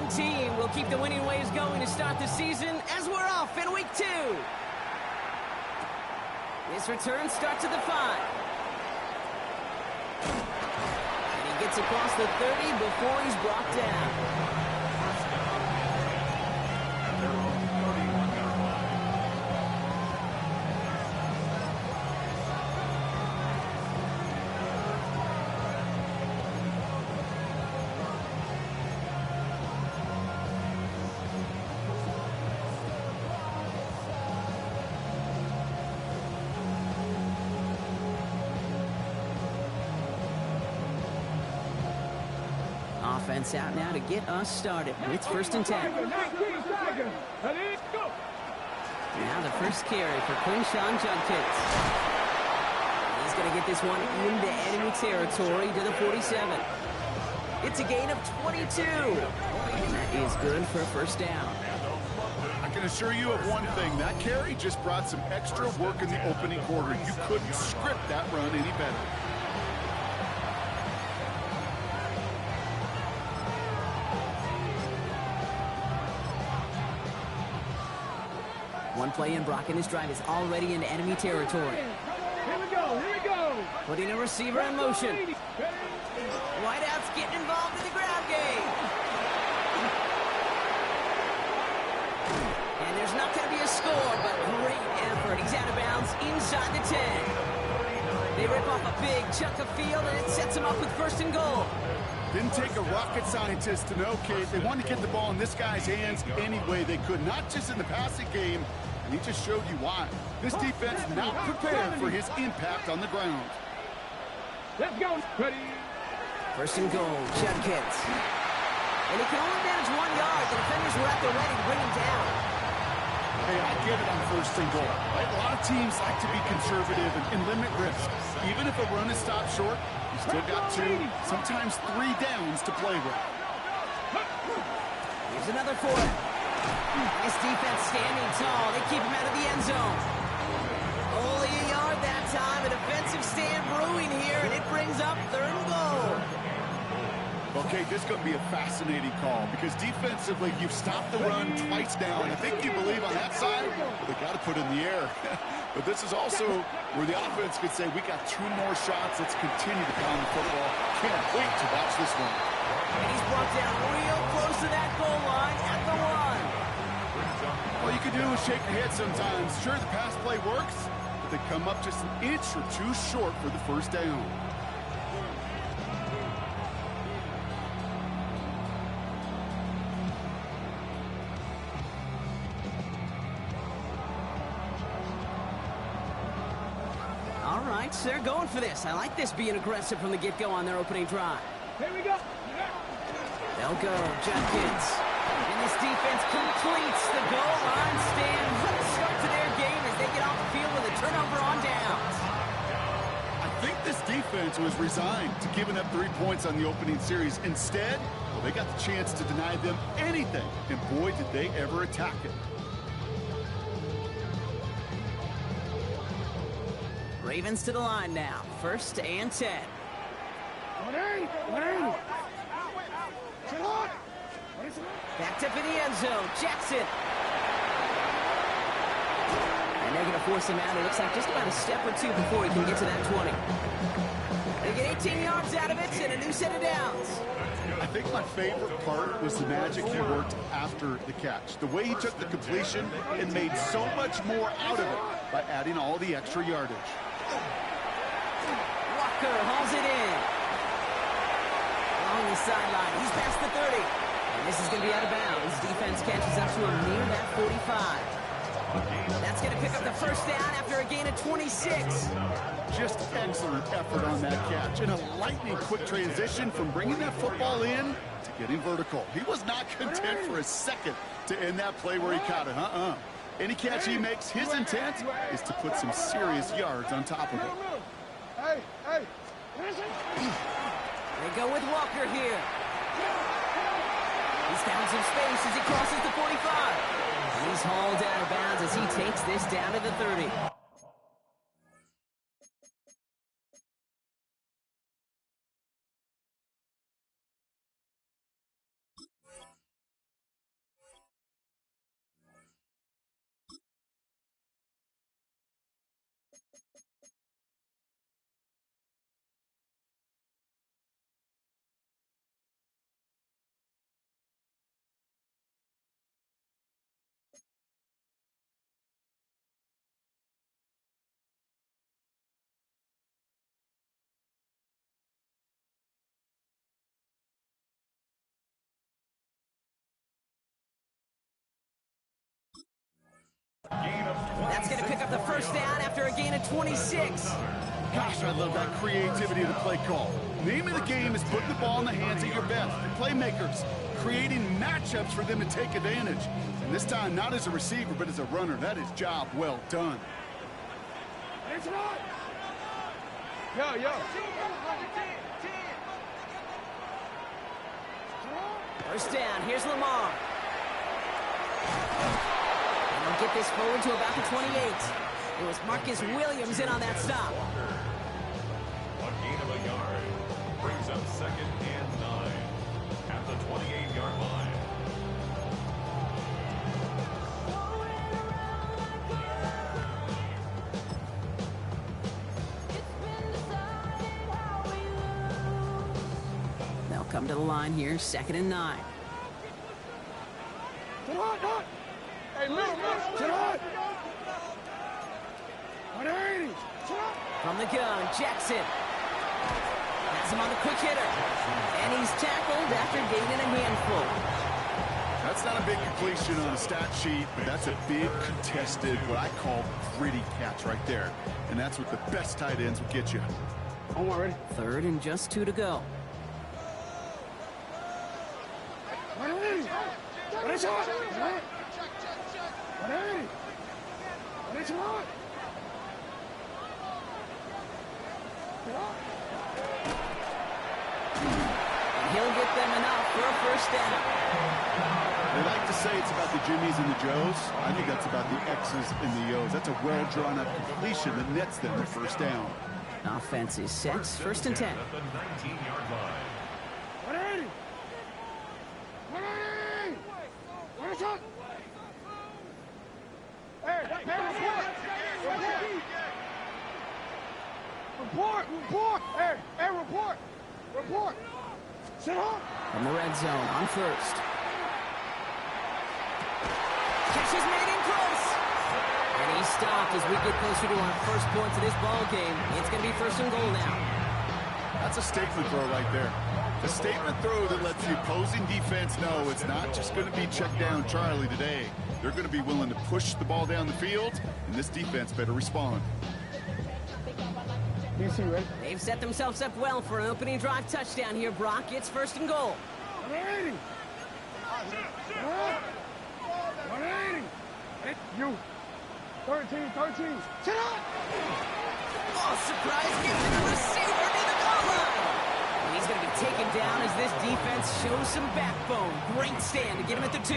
one team will keep the winning ways going to start the season as we're off in week 2. This return starts at the 5. And he gets across the 30 before he's brought down. Offense out now to get us started. It's 1st and 10. Now the first carry for Quinshawn Judkins. He's going to get this one into enemy territory to the 47. It's a gain of 22. And that is good for a first down. I can assure you of one thing. That carry just brought some extra work in the opening quarter. You couldn't script that run any better. One play in, Brock, and his drive is already into enemy territory. Here we go. Putting a receiver in motion. Wideouts getting involved in the grab game. And there's not going to be a score, but great effort. He's out of bounds inside the 10. They rip off a big chunk of field, and it sets him up with 1st and goal. Didn't take a rocket scientist to know, Kate. They wanted to get the ball in this guy's hands any way they could, not just in the passing game, and he just showed you why. This defense not prepared for his impact on the ground. Let's go. Ready. 1st and goal, Judkins. And he can only manage 1 yard. The defenders were at the ready to bring him down. Hey, I get it on 1st and goal. Right? A lot of teams like to be conservative and limit risk. Even if a run is stopped short, you still got 2, sometimes 3 downs to play with. Here's another 4. This defense standing tall. They keep him out of the end zone. Only a yard that time. A defensive stand brewing here, and it brings up 3rd and goal. Okay, this is going to be a fascinating call because defensively, you've stopped the run twice now, and I think you believe on that side, well, they got to put it in the air. But this is also where the offense could say, we got 2 more shots. Let's continue to pound the football. Can't wait to watch this one. And he's brought down real close to that goal line at the 1. All you can do is shake your head sometimes. Sure, the pass play works, but they come up just an inch or 2 short for the 1st down. All right, so they're going for this. I like this being aggressive from the get-go on their opening drive. Here we go. They'll go, Judkins. And this defense completes the goal line stand. What a start to their game as they get off the field with a turnover on downs. I think this defense was resigned to giving up 3 points on the opening series. Instead, well, they got the chance to deny them anything, and boy, did they ever attack it. Ravens to the line now. 1st and 10. Backed up in the end zone. Jackson. And they're going to force him out. It looks like just about a step or 2 before he can get to that 20. They get 18 yards out of it and a new set of downs. I think my favorite part was the magic he worked after the catch. The way he took the completion and made so much more out of it by adding all the extra yardage. Walker hauls it in. Along the sideline. He's past the 30. And this is going to be out of bounds. Defense catches up to him near that 45. That's going to pick up the 1st down after a gain of 26. Just excellent effort on that catch. And a lightning quick transition from bringing that football in to getting vertical. He was not content for a second to end that play where he caught it. Any catch he makes, his intent is to put some serious yards on top of it. Hey. They go with Walker here. He's found some space as he crosses the 45. He's hauled out of bounds as he takes this down to the 30. That's going to pick up the first down after a gain of 26. Gosh, I love that creativity of the play call. Name of the game is putting the ball in the hands of your best, the playmakers, creating matchups for them to take advantage. And this time, not as a receiver, but as a runner. That is job well done. It's right. Yo. First down, here's Lamar. And they'll get this forward to about the 28. It was Marcus Williams in on that stop. A gain of a yard brings up 2nd and 9 at the 28-yard line. They'll come to the line here, 2nd and 9. Hey, look. Sit on. 180. From the gun, Jackson. Has him on the quick hitter. And he's tackled after gaining a handful. That's not a big completion on a stat sheet, but that's a big contested, what I call gritty catch right there. And that's what the best tight ends will get you. I'm ready. 3rd and just 2 to go. 180. What is it? 180. What is it? He'll get them enough for a first down. They like to say it's about the Jimmies and the Joes. I think that's about the X's and the O's. That's a well-drawn-up completion that nets them the first down. Offense is set. 1st and 10. At the 19-yard line. 180. 180. What is it? Report. Report. Sit on. From the red zone on 1st. Catch is made in close. And he stopped as we get closer to our first points of this ball game. It's going to be 1st and goal now. That's a statement throw right there. A statement throw that lets the opposing defense know it's not just going to be check down Charlie today. They're going to be willing to push the ball down the field, and this defense better respond. DC, ready? They've set themselves up well for an opening drive touchdown here, Brock. It's 1st and goal. 180. 180. Hey, you. 13. Sit on. Oh, surprise gives to the receiver near the goal line. And he's going to be taken down as this defense shows some backbone. Great stand to get him at the 2.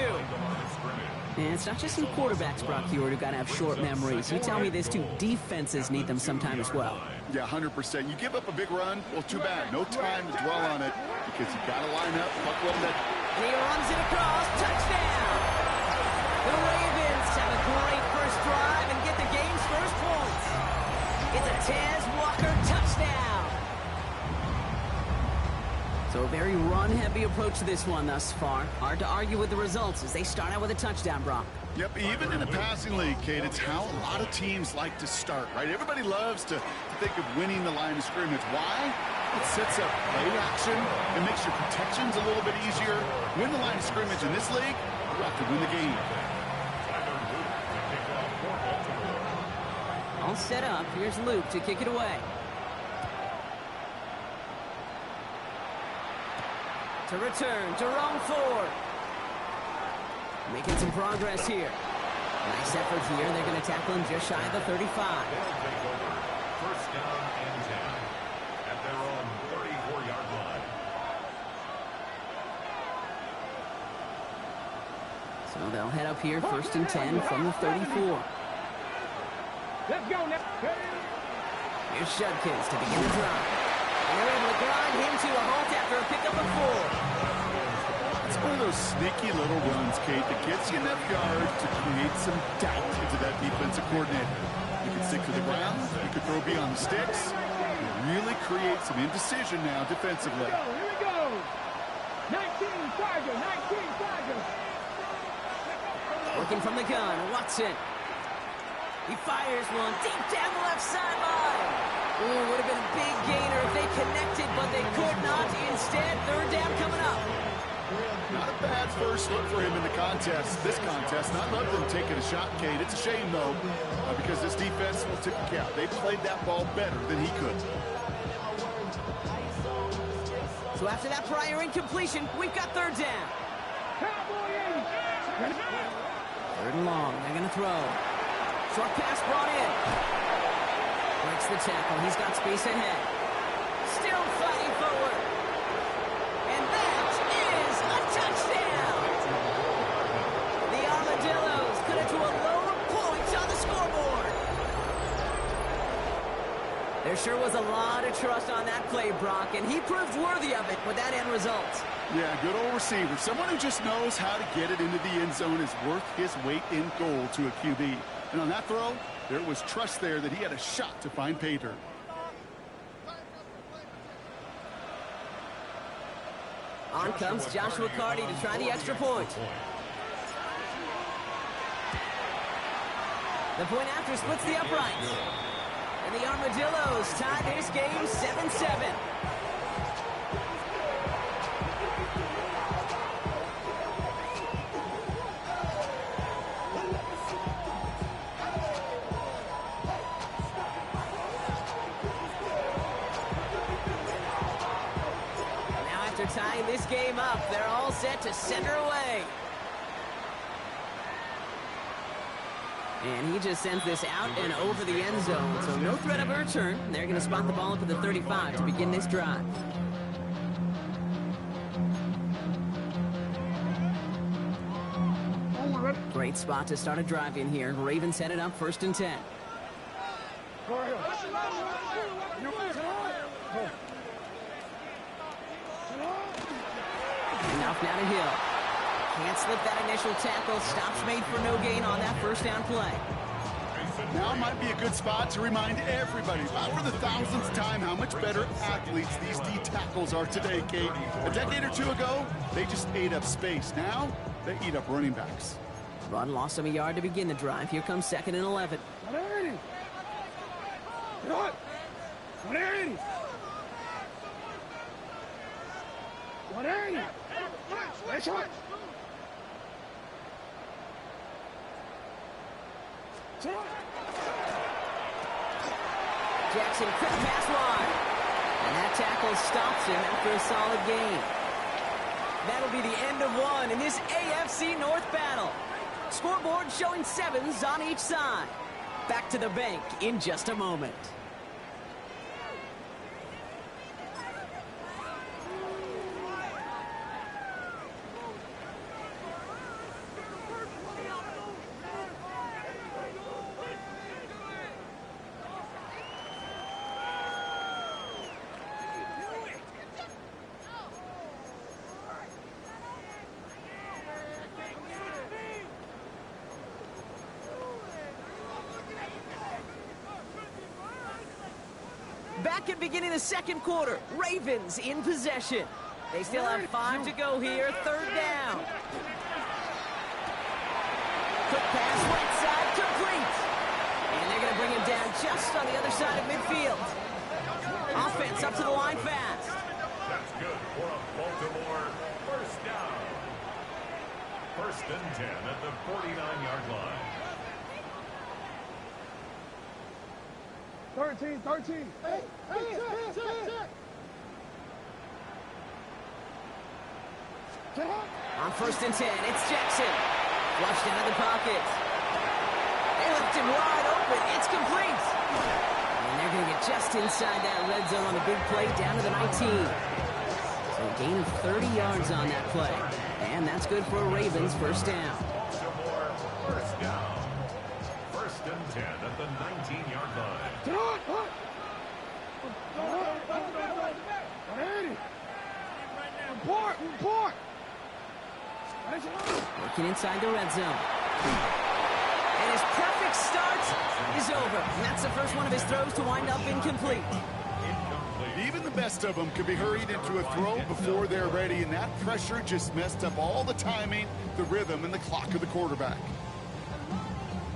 And it's not just some quarterbacks, Brock Hewitt, who got to have short memories. You tell me these two defenses need them sometime as well. Yeah, 100%. You give up a big run, well, too bad. No time to dwell on it because you got to line up, buckle up that. And he runs it across. Touchdown! The Ravens have a great first drive and get the game's first points. It's a Tez Walker touchdown. So a very run-heavy approach to this one thus far. Hard to argue with the results as they start out with a touchdown, Brock. Yep, even in a passing league, Kate, it's how a lot of teams like to start, right? Everybody loves to think of winning the line of scrimmage. Why? It sets up play action. It makes your protections a little bit easier. Win the line of scrimmage in this league, you have to win the game. All set up. Here's Luke to kick it away. To return, Jerome Ford. Making some progress here. Nice effort here. They're going to tackle him just shy of the 35. First down and 10 at their own 34-yard line. So they'll head up here, 1st and 10 from the 34. Let's go now. Here's Judkins to begin the drive. And they're able to grind him to a halt after a pickup of 4. It's one of those sneaky little runs, Kate, that gets you enough yards to create some doubt into that defensive coordinator. You can stick to the ground, you can throw beyond the sticks, and really create some indecision now defensively. Here we go. 19 Tiger. Working from the gun, Watson. He fires one deep down the left sideline. Ooh, would have been a big gainer if they connected, but they could not. Instead, 3rd down coming up. Not a bad first look for him in the this contest. And I love them taking a shot, Kate. It's a shame, though, because this defense will tip the cap. They played that ball better than he could. So after that prior incompletion, we've got third down. Third and long. They're going to throw. Short pass brought in. Breaks the tackle. He's got space ahead. Still fighting forward. And that is a touchdown. The Armadillos cut it to a lower point on the scoreboard. There sure was a lot of trust on that play, Brock, and he proved worthy of it with that end result. Yeah, good old receiver. Someone who just knows how to get it into the end zone is worth his weight in gold to a QB. And on that throw, there was trust there that he had a shot to find pay dirt. On comes Joshua Carty to try the extra point. The point after splits the uprights. And the Armadillos tie this game 7-7. Tying this game up, they're all set to send her away. And he just sends this out and over the end zone, so no threat of a return. They're going to spot the ball up at the 35 to begin this drive. Great spot to start a drive in here. Ravens headed up 1st and 10. Enough now to Hill. Can't slip that initial tackle. Stops made for no gain on that first down play. Now might be a good spot to remind everybody, not for the thousandth time, how much better athletes these D tackles are today, Kate. A decade or two ago, they just ate up space. Now, they eat up running backs. Run lost him a yard to begin the drive. Here comes 2nd and 11. Jackson quick pass wide. And that tackle stops him after a solid gain. That'll be the end of one in this AFC North battle. Scoreboard showing 7s on each side. Back to the bank in just a moment. Back at beginning the second quarter, Ravens in possession. They still have 5 to go here, 3rd down. Quick pass right side, complete. And they're going to bring him down just on the other side of midfield. Offense up to the line fast. That's good for a Baltimore first down. 1st and 10 at the 49-yard line. 13. Hey, On 1st and 10, it's Jackson. Flushed out of the pocket. They left him wide open. It's complete. And they're going to get just inside that red zone on the big play down to the 19. So a gain of 30 yards on that play. And that's good for a Ravens first down. First down. 1st and 10 at the 19-yard line. Report! Working inside the red zone. And his perfect start is over. And that's the first one of his throws to wind up incomplete. Even the best of them could be hurried into a throw before they're ready, and that pressure just messed up all the timing, the rhythm, and the clock of the quarterback.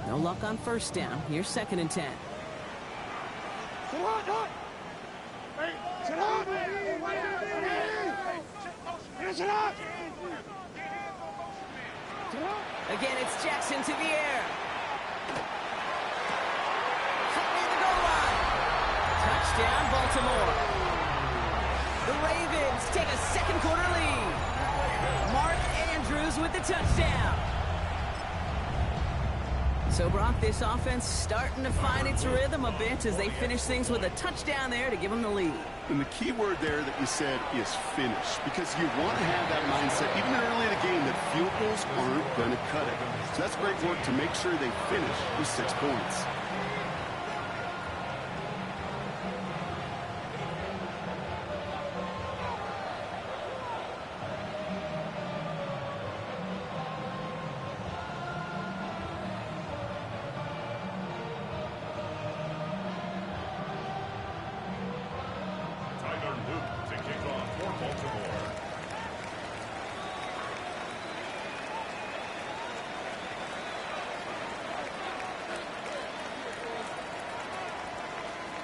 No luck on first down. Here's 2nd and 10. Again, it's Jackson to the air. Near the goal line. Touchdown, Baltimore. The Ravens take a second quarter lead. Mark Andrews with the touchdown. So, Brock, this offense starting to find its rhythm a bit as they finish things with a touchdown there to give them the lead. And the key word there that you said is finish, because you want to have that mindset, even early in the game, that field goals aren't going to cut it. So that's great work to make sure they finish with 6 points. To kick off for Baltimore.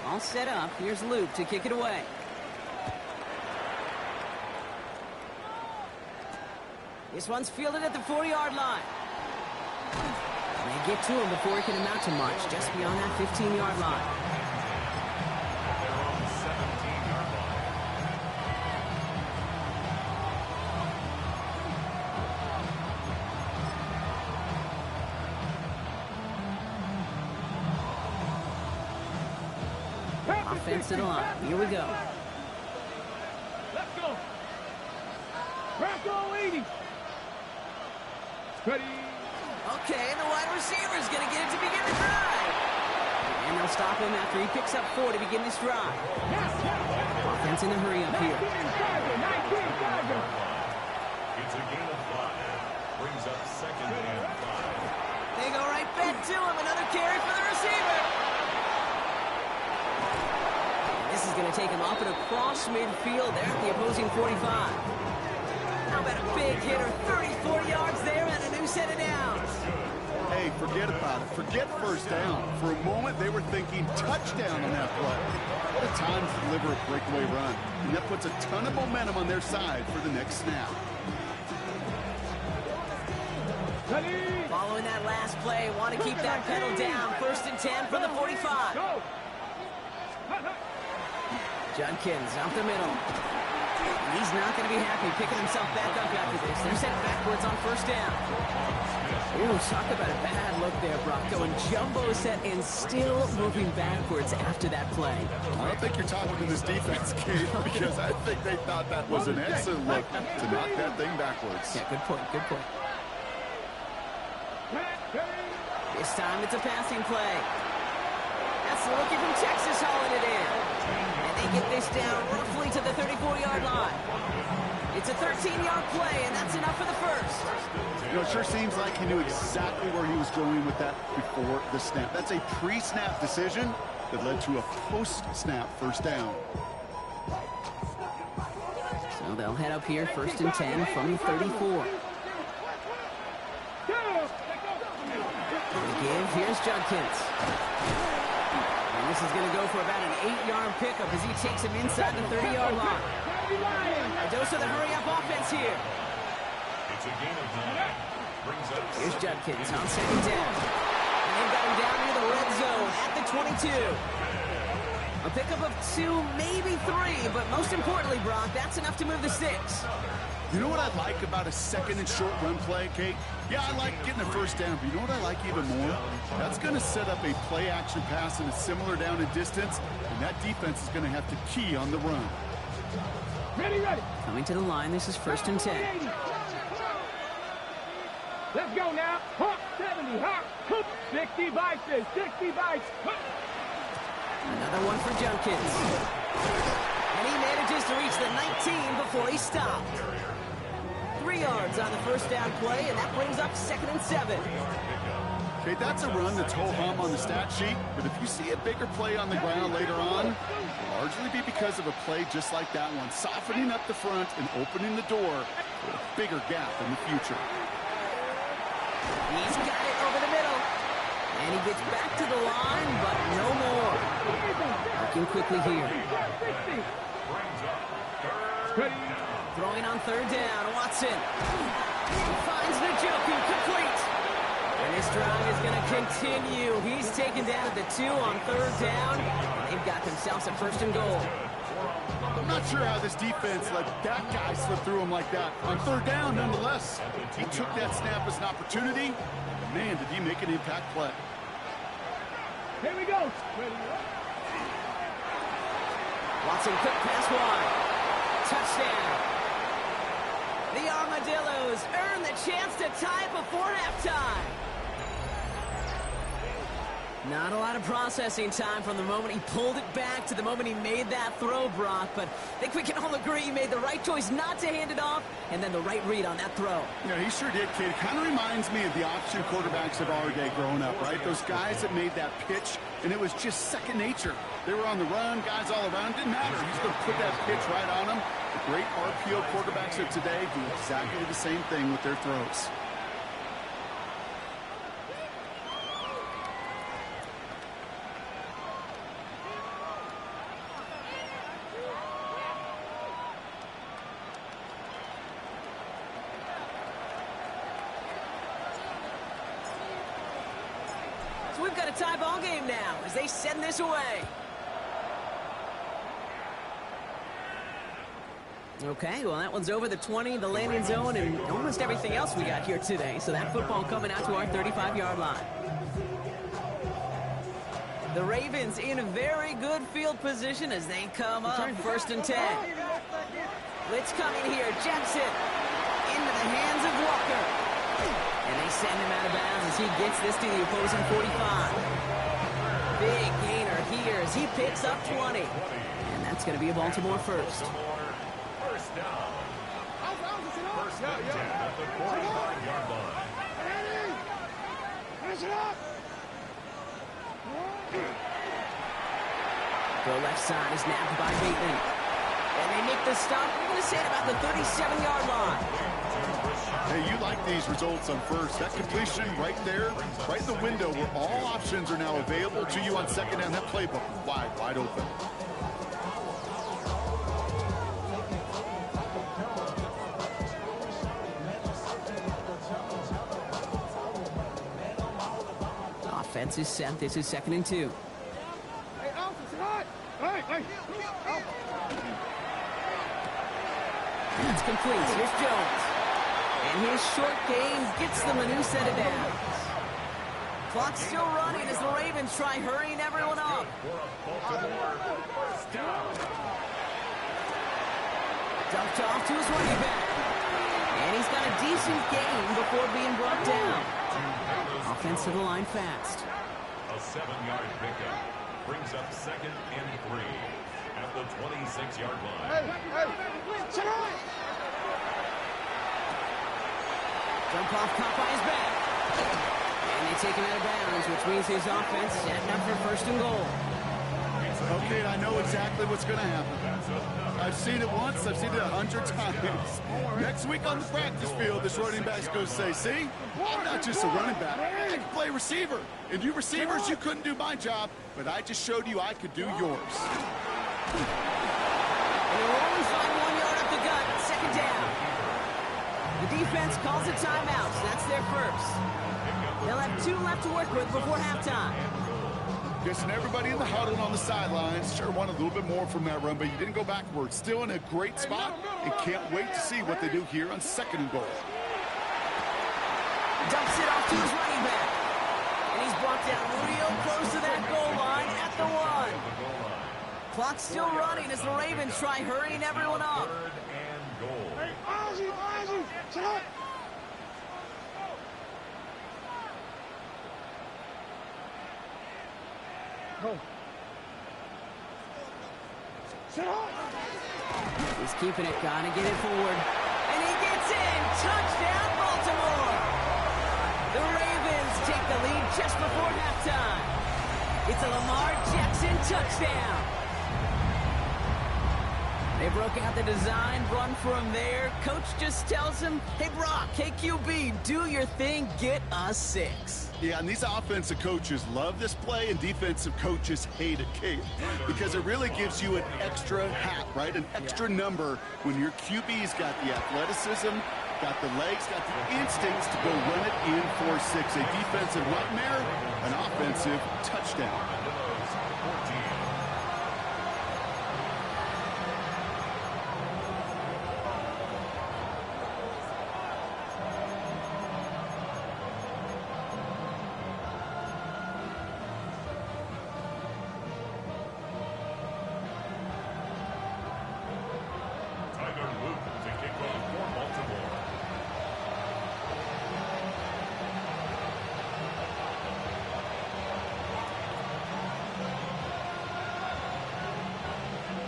All set up. Here's Luke to kick it away. This one's fielded at the 40-yard line. They get to him before he can amount to much, just beyond that 15-yard line. They're on the 17-yard line. Offense to the line. Here we go. Let's go. Bronco 80. Ready. Okay, and the wide receiver's going to get it to begin the drive. And they'll stop him after he picks up 4 to begin this drive. Offense in a hurry up here. 19, Tiger. It's a gain of 5. Brings up second and 5. They go right back to him. Another carry for the receiver. And this is going to take him up and across midfield there at the opposing 45. How about a big hitter? 30-40 yards there and a new set of downs. Hey, forget about it. Forget first down. For a moment, they were thinking touchdown on that play. What a time to deliver a breakaway run. And that puts a ton of momentum on their side for the next snap. Ready. Following that last play, want to keep that pedal down. 1st and 10 from the 45. Go. Judkins up the middle. He's not going to be happy picking himself back up after this. They're sent backwards on 1st down. Ooh, talk about a bad look there, Brock. Going jumbo set and still moving backwards after that play. I don't think you're talking to this defense, Kate, because I think they thought that was an excellent look to knock that thing backwards. Yeah, good point, good point. This time it's a passing play. That's the rookie from Texas hauling it in. And they get this down roughly to the 34-yard line. It's a 13-yard play, and that's enough for the first. You know, it sure seems like he knew exactly where he was going with that before the snap. That's a pre-snap decision that led to a post-snap 1st down. So they'll head up here 1st and 10 from the 34. The give, here's Judkins. And this is going to go for about an 8-yard pickup as he takes him inside the 30-yard line. A dose of the hurry-up offense here. It's a gain of 9. Brings up Here's Judkins on 2nd down. And they've got him down near the red zone at the 22. A pickup of 2, maybe 3, but most importantly, Brock, that's enough to move the 6. You know what I like about a 2nd and short run play, Kate? Yeah, I like getting a 1st down, but you know what I like even more? That's going to set up a play-action pass in a similar down and distance, and that defense is going to have to key on the run. Ready. Coming to the line, this is 1st and 10. Let's go now. Hop, 70, hop, hoop, 60 bites, 60 bites. Another one for Judkins. And he manages to reach the 19 before he stopped. 3 yards on the 1st down play, and that brings up 2nd and 7. Okay, that's a run that's ho-hum on the stat sheet, but if you see a bigger play on the ground later on, it'll largely be because of a play just like that one, softening up the front and opening the door for a bigger gap in the future. He's got it over the middle. And he gets back to the line, but no more. Looking quickly here. Ready. Throwing on 3rd down, Watson. Finds Njoku, complete. And this drive is going to continue. He's taken down at the 2 on 3rd down. They've got themselves a 1st and goal. I'm not sure how this defense let that guy slip through him like that. On 3rd down, nonetheless. He took that snap as an opportunity. Man, did he make an impact play. Here we go. Watson, quick pass wide. Touchdown. The Armadillos earn the chance to tie before halftime. Not a lot of processing time from the moment he pulled it back to the moment he made that throw, Brock. But I think we can all agree he made the right choice not to hand it off, and then the right read on that throw. Yeah, he sure did, kid. It kind of reminds me of the option quarterbacks of our day growing up, right? Those guys that made that pitch, and it was just second nature. They were on the run, guys all around. Didn't matter. He's going to put that pitch right on them. The great RPO quarterbacks of today do exactly the same thing with their throws. So we've got a tie ball game now as they send this away. Okay, well, that one's over the 20, the landing zone, and almost everything else we got here today. So that football coming out to our 35-yard line. The Ravens in a very good field position as they come up 1st and 10. Blitz coming here. Jackson into the hands of Walker. And they send him out of bounds as he gets this to the opposing 45. Big gainer here as he picks up 20. And that's going to be a Baltimore 1st. First down. First and 10 at the 45-yard line. The left side is nabbed by Bateman. And they make the stop. We're going to say it about the 37-yard line. Hey, you like these results on 1st. That completion right there, right in the window where all options are now available to you on 2nd down. That playbook wide open. Offense is set. This is 2nd and 2. That's complete. Here's Jones. And his short gain gets them a new set of downs. Clock's still running as the Ravens try hurrying everyone up. Dumped off to his running back. And he's got a decent gain before being brought down. Offense to the line fast. A 7-yard pickup brings up 2nd and 3 at the 26-yard line. Jump off, caught by his back. And they take him out of bounds, which means his offense setting up for 1st and goal. Okay, I know exactly what's going to happen. I've seen it once, I've seen it 100 times. Next week on the practice field, this running back's going to say, see, I'm not just a running back, I can play receiver. And you receivers, you couldn't do my job, but I just showed you I could do yours. And they'll only find 1 yard up the gut, 2nd down. The defense calls a timeout, so that's their 1st. They'll have 2 left to work with before halftime. Yes, and everybody in the huddle and on the sidelines sure wanted a little bit more from that run, but you didn't go backwards. Still in a great spot, and can't wait to see what they do here on 2nd and goal. Dumps it off to his running back. And he's brought down real close to that goal line at the 1. Clock's still running as the Ravens try hurrying everyone up. 3rd and goal. He's keeping it, gotta get it forward. And he gets in! Touchdown, Baltimore! The Ravens take the lead just before halftime. It's a Lamar Jackson touchdown. They broke out the design run for him there. Coach just tells him, hey, Brock, hey, QB, do your thing, get a 6. Yeah, and these offensive coaches love this play, and defensive coaches hate it, Kate, because it really gives you an extra hat, right? An extra number when your QB's got the athleticism, got the legs, got the instincts to go run it in for 6. A defensive nightmare, an offensive touchdown.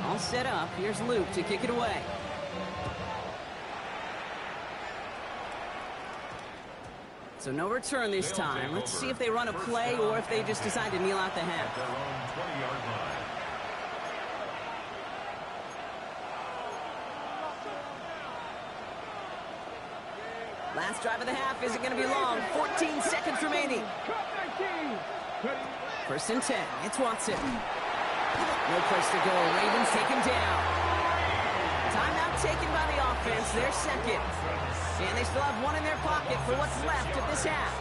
All set up. Here's Luke to kick it away. So no return this time. Let's see if they run a play or if they just decide to kneel out the half. Their own 20-yard line. Last drive of the half isn't going to be long. 14 seconds remaining. First and 10. It's Watson. No place to go. Ravens take him down. Timeout taken by the offense. Their second. And they still have one in their pocket for what's left of this half.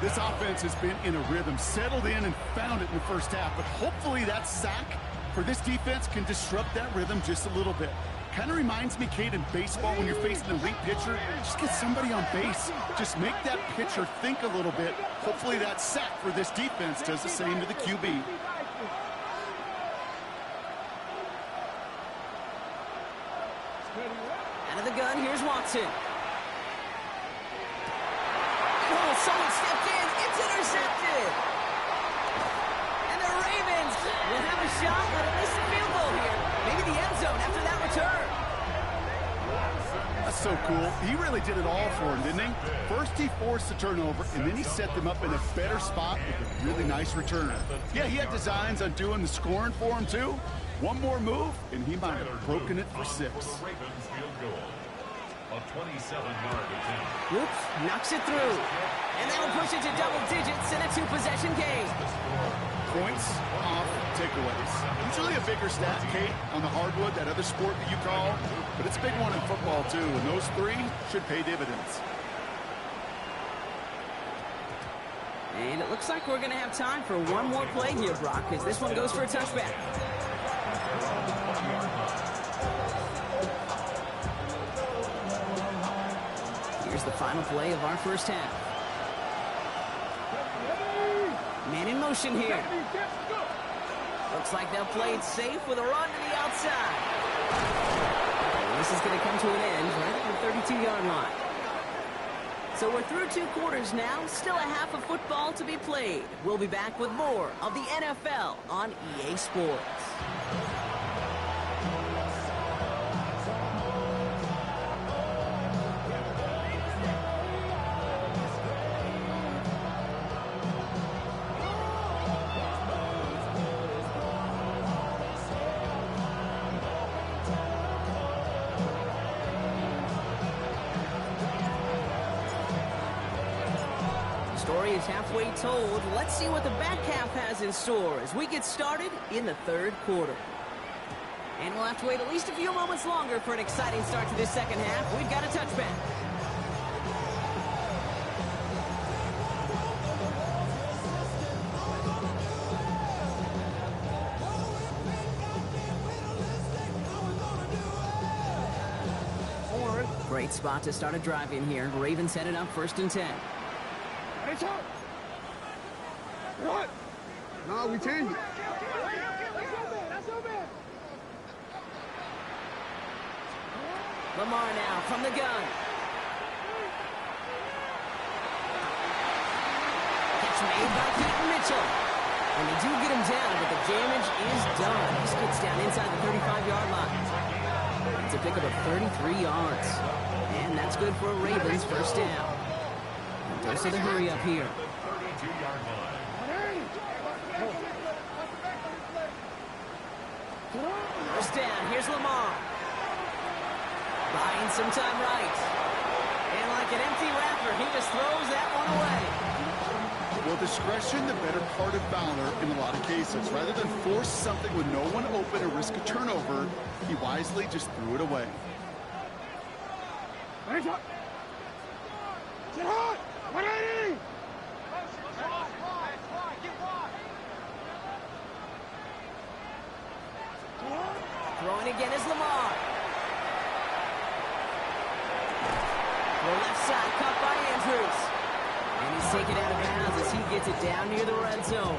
This offense has been in a rhythm, settled in and found it in the first half, but hopefully that sack for this defense can disrupt that rhythm just a little bit. Kind of reminds me, Kate, in baseball when you're facing an elite pitcher, just get somebody on base. Just make that pitcher think a little bit. Hopefully that sack for this defense does the same to the QB. Out of the gun, here's Watson. Oh, someone stepped in. It's intercepted. And the Ravens will have a shot at at least a field goal here. Maybe the end zone after that return. That's so cool. He really did it all for him, didn't he? First he forced the turnover, and then he set them up in a better spot with a really nice return. Yeah, he had designs on doing the scoring for him, too. One more move, and he might have broken it for 6. Ravens field goal. A 27-yard attempt. Whoops, knocks it through. And that'll push it to double digits in a 2-possession game. Points off takeaways. Usually a bigger stat, Kate, on the hardwood, that other sport that you call, but it's a big one in football, too, and those 3 should pay dividends. And it looks like we're going to have time for one more play here, Brock, because this one goes for a touchback. Here's the final play of our first half. Man in motion here. Looks like they'll play it safe with a run to the outside. And this is going to come to an end right at the 32-yard line. So we're through 2 quarters now. Still a half of football to be played. We'll be back with more of the NFL on EA Sports. Story is halfway told. Let's see what the back half has in store as we get started in the 3rd quarter. And we'll have to wait at least a few moments longer for an exciting start to this second half. We've got a touchback. Great spot to start a drive in here. Ravens headed up 1st and 10. What? No, we changed it. Lamar now from the gun. Catch made by Keaton Mitchell. And they do get him down, but the damage is done. He gets down inside the 35-yard line. It's a pickup of 33 yards. And that's good for a Ravens first down. Dose of the hurry up here. 32-yard line. First down. Here's Lamar. Buying some time right. And like an empty wrapper, he just throws that one away. Well, discretion, the better part of valor in a lot of cases. Rather than force something with no one open or risk a turnover, he wisely just threw it away. Hands up. Get hot. 180. Throwing again is Lamar. The left side, caught by Andrews. And he's taken out of bounds as he gets it down near the red zone.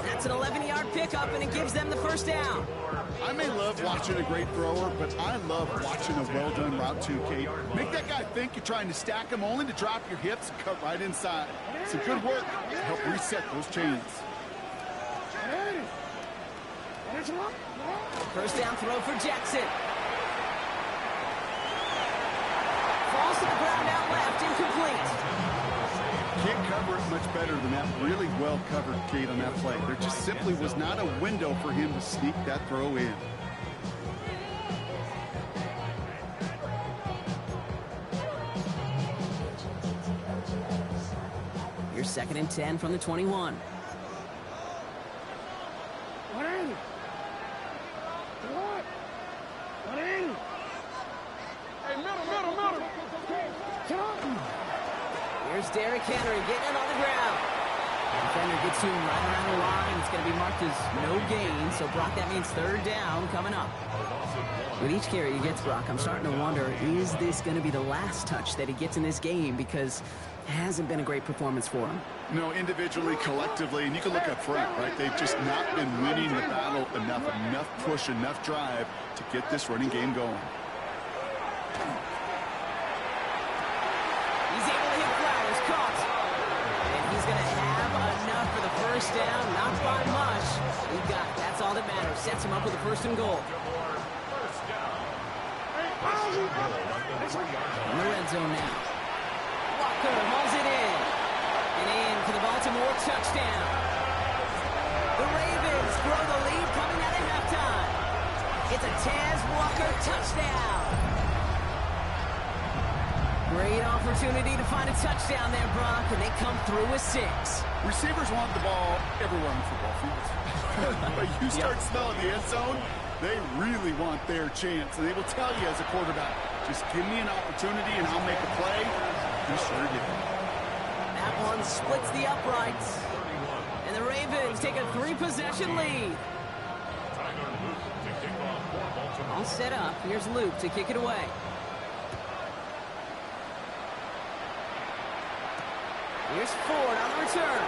That's an 11-yard pickup, and it gives them the first down. I may love watching a great thrower, but I love watching a well-done route too, Kate. Make that guy think you're trying to stack him only to drop your hips and cut right inside. Some good work to help reset those chains. First down throw for Jackson. Falls to the ground out left, incomplete. Can't cover it much better than that. Really well covered, Kate, on that play. There just simply was not a window for him to sneak that throw in. Your 2nd and 10 from the 21. Here's Derrick Henry getting it on the ground. Defender gets to him right around the line. It's going to be marked as no gain. So, Brock, that means 3rd down coming up. With each carry he gets, Brock, I'm starting to wonder, is this going to be the last touch that he gets in this game? Because it hasn't been a great performance for him. No, individually, collectively, and you can look up front, right? They've just not been winning the battle enough push, enough drive to get this running game going. First down, not by much. He got it. That's all that matters. Sets him up with a 1st and goal. In the red zone now. Walker hauls it in. And in for the Baltimore touchdown. The Ravens grow the lead coming out of halftime. It's a Taz Walker touchdown. Great opportunity to find a touchdown there, Brock, and they come through with 6. Receivers want the ball everywhere on the football field. But you start smelling the end zone, they really want their chance. And they will tell you as a quarterback, just give me an opportunity and I'll make a play. He sure did. That one splits the uprights. And the Ravens take a 3-possession lead. All set up. Here's Luke to kick it away. Here's Ford on the return.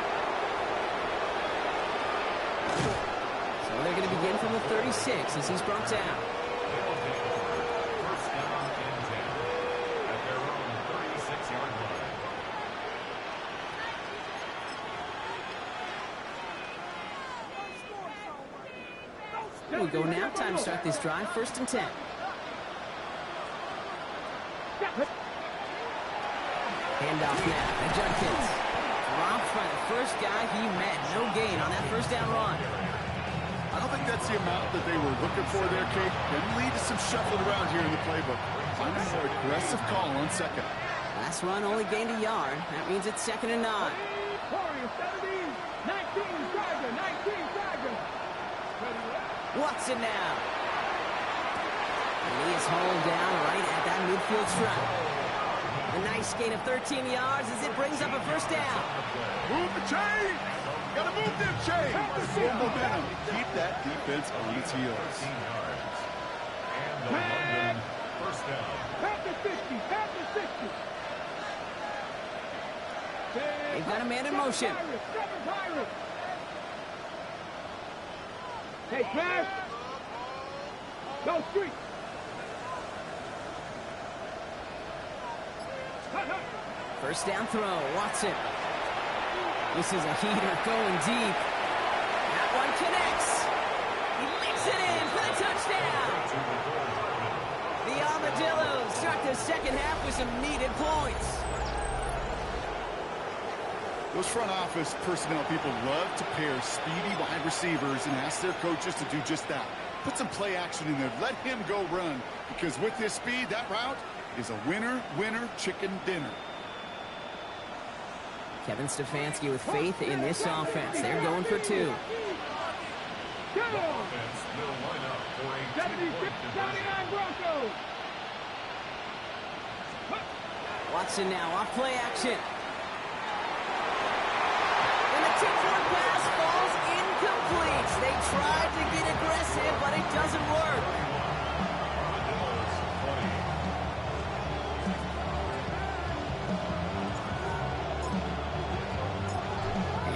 So they're going to begin from the 36 as he's brought down. First down and 10 at their own 36-yard line. Here we go now. Time to start this drive. 1st and 10. Handoff now to Judkins. Dropped by the first guy he met. No gain on that 1st down run. I don't think that's the amount that they were looking for there, Kate. Can lead to some shuffling around here in the playbook. Find a more aggressive call on 2nd. Last run only gained a yard. That means it's 2nd and 9. Warriors 17, 19 Tiger, 19 Tiger. Watson now. And he is hauled down right at that midfield stripe. A nice gain of 13 yards as it brings up a 1st down. Move the chain! Gotta move them chains! Full momentum. Keep that defense on its heels. 13 yards. And the London first down. At the 50, at the 60. They've got a man in motion. Seven Pirates. Hey, Crash. Go street. First down throw, Watson. This is a heater going deep. That one connects. He leaps it in for the touchdown. The Armadillos start the 2nd half with some needed points. Those front office personnel people love to pair speedy wide receivers and ask their coaches to do just that. Put some play action in there. Let him go run. Because with his speed, that route is a winner, winner, chicken dinner. Kevin Stefanski with faith in this offense. They're going for 2. The offense will line up for a 2-point conversion. Broncos. Watson now off play action. And the tip-forward pass falls incomplete. They tried to get aggressive, but it doesn't work.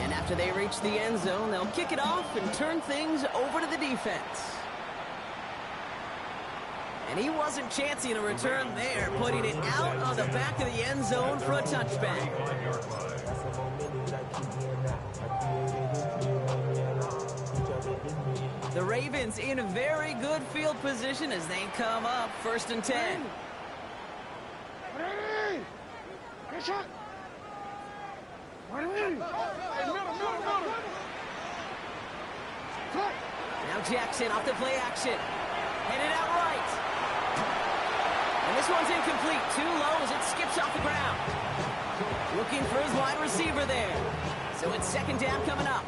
And after they reach the end zone, they'll kick it off and turn things over to the defense. And he wasn't chancing a return there, putting it out on the back of the end zone for a touchback. The Ravens in a very good field position as they come up 1st and 10. Now Jackson off the play action. Headed out right. And this one's incomplete. Too low as it skips off the ground. Looking for his wide receiver there. So it's 2nd down coming up.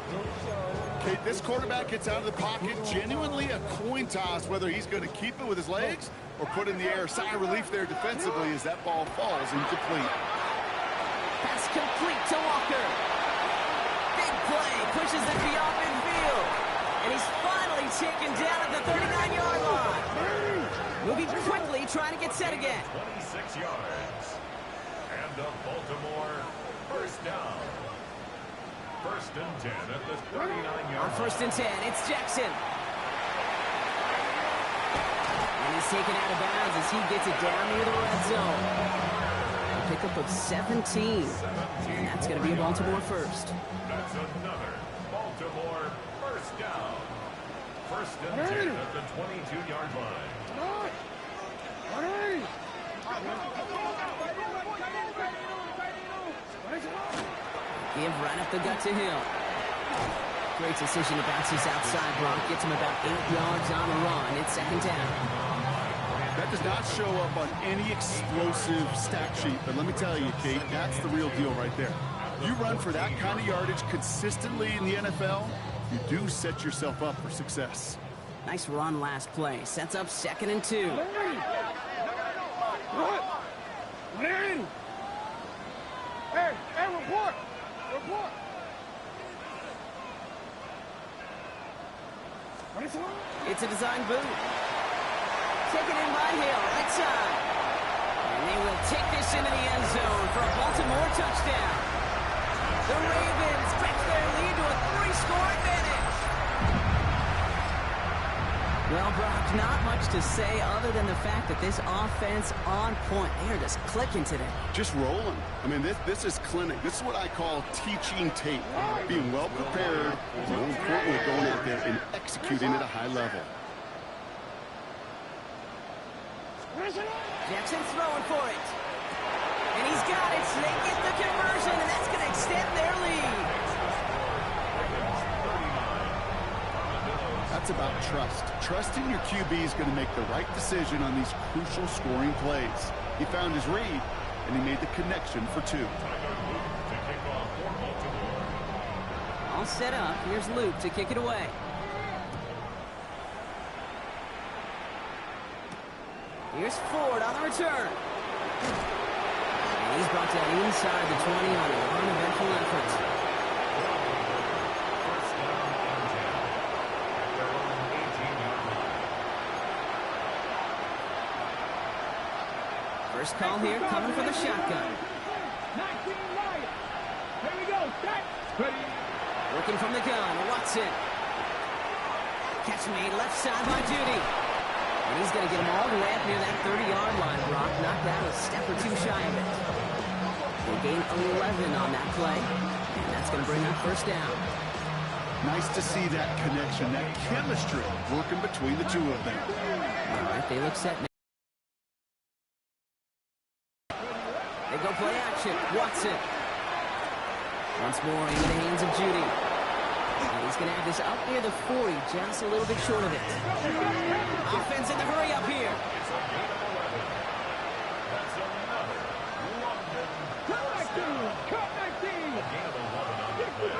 Okay, this quarterback gets out of the pocket. Genuinely a coin toss whether he's going to keep it with his legs or put in the air. Sigh of relief there defensively as that ball falls incomplete. Pass complete to Walker. Big play. Pushes it beyond midfield. And he's finally taken down at the 39-yard line. Moving quickly, trying to get set again. 26 yards. And the Baltimore 1st down. 1st and 10 at the 39-yard On 1st and 10, it's Jackson. And he's taken out of bounds as he gets it down near the red zone. A pickup of 17. And that's going to be a Baltimore 1st. That's another Baltimore 1st down. 1st and 10 at the 22-yard line. Give right up the gut to Hill. Great decision to bounce this outside block. Gets him about 8 yards on the run. It's 2nd down. That does not show up on any explosive stat sheet. But let me tell you, Kate, that's the real deal right there. You run for that kind of yardage consistently in the NFL, you do set yourself up for success. Nice run last play. Sets up 2nd and 2. Hey, report! Report! It's a design boot. Taken in by Hill, right side. And they will take this into the end zone for a Baltimore touchdown. The Ravens stretch their lead to a 3-score advantage. Well, Brock, not much to say other than the fact that this offense on point. They are just clicking today. Just rolling. I mean, this is clinic. This is what I call teaching tape. Being well prepared, more importantly, going out there and executing at a high level. Jackson's throwing for it. And he's got it. So they get the conversion, and that's going to extend their lead. That's about trust. Trusting your QB is going to make the right decision on these crucial scoring plays. He found his read, and he made the connection for 2. All set up. Here's Luke to kick it away. Here's Ford on the return. And he's brought down inside the 20 on an uneventful effort. First call here coming for the shotgun. 19 right. Here we go. Set. Ready. Working from the gun, Watson. Catch made left side by Judy. And he's going to get him all the way up near that 30-yard line. Brock knocked out a step or 2 shy of it. They gain 11 on that play. And that's going to bring up 1st down. Nice to see that connection, that chemistry working between the 2 of them. All right, they look set now. They go play action. Watson. Once more into the hands of Judy. And he's going to have this up near the 40, just a little bit short of it. Offense in the hurry up here. It's a gain of 11. That's another London first down. Cut 19. A gain of 11 on the play.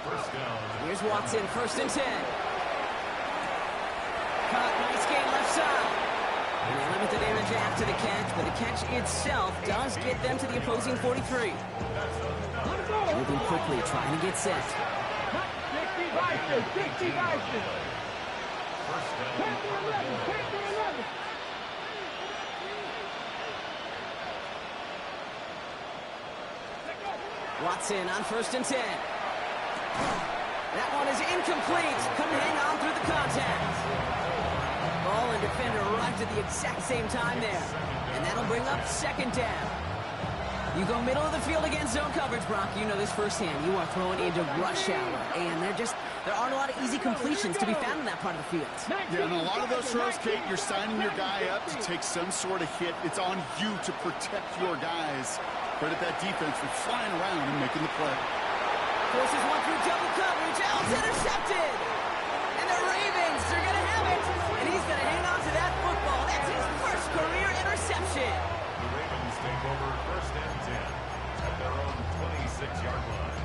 First down. Here's Watson, 1st and 10. Cut, nice gain left side. And they limit the damage after the catch, but the catch itself does get them to the opposing 43. Moving quickly, trying to get set. 60 Vikings, 60 Vikings. First down. Take the 11, take the 11. Watson on 1st and 10. That one is incomplete. Couldn't hang on through the contact. Ball and defender arrived at the exact same time there. And that'll bring up 2nd down. You go middle of the field against zone coverage, Brock. You know this firsthand. You are throwing into rush hour. And there aren't a lot of easy completions to be found in that part of the field. Yeah, and a lot of those throws, Kate, you're signing your guy up to take some sort of hit. It's on you to protect your guys. Credit that defense for flying around and making the play. Forces one through double coverage. Allen's intercepted. And the Ravens are going to have it. And he's going to hang on to that football. That's his first career interception. The Ravens take over 1st and 10 at their own 26-yard line.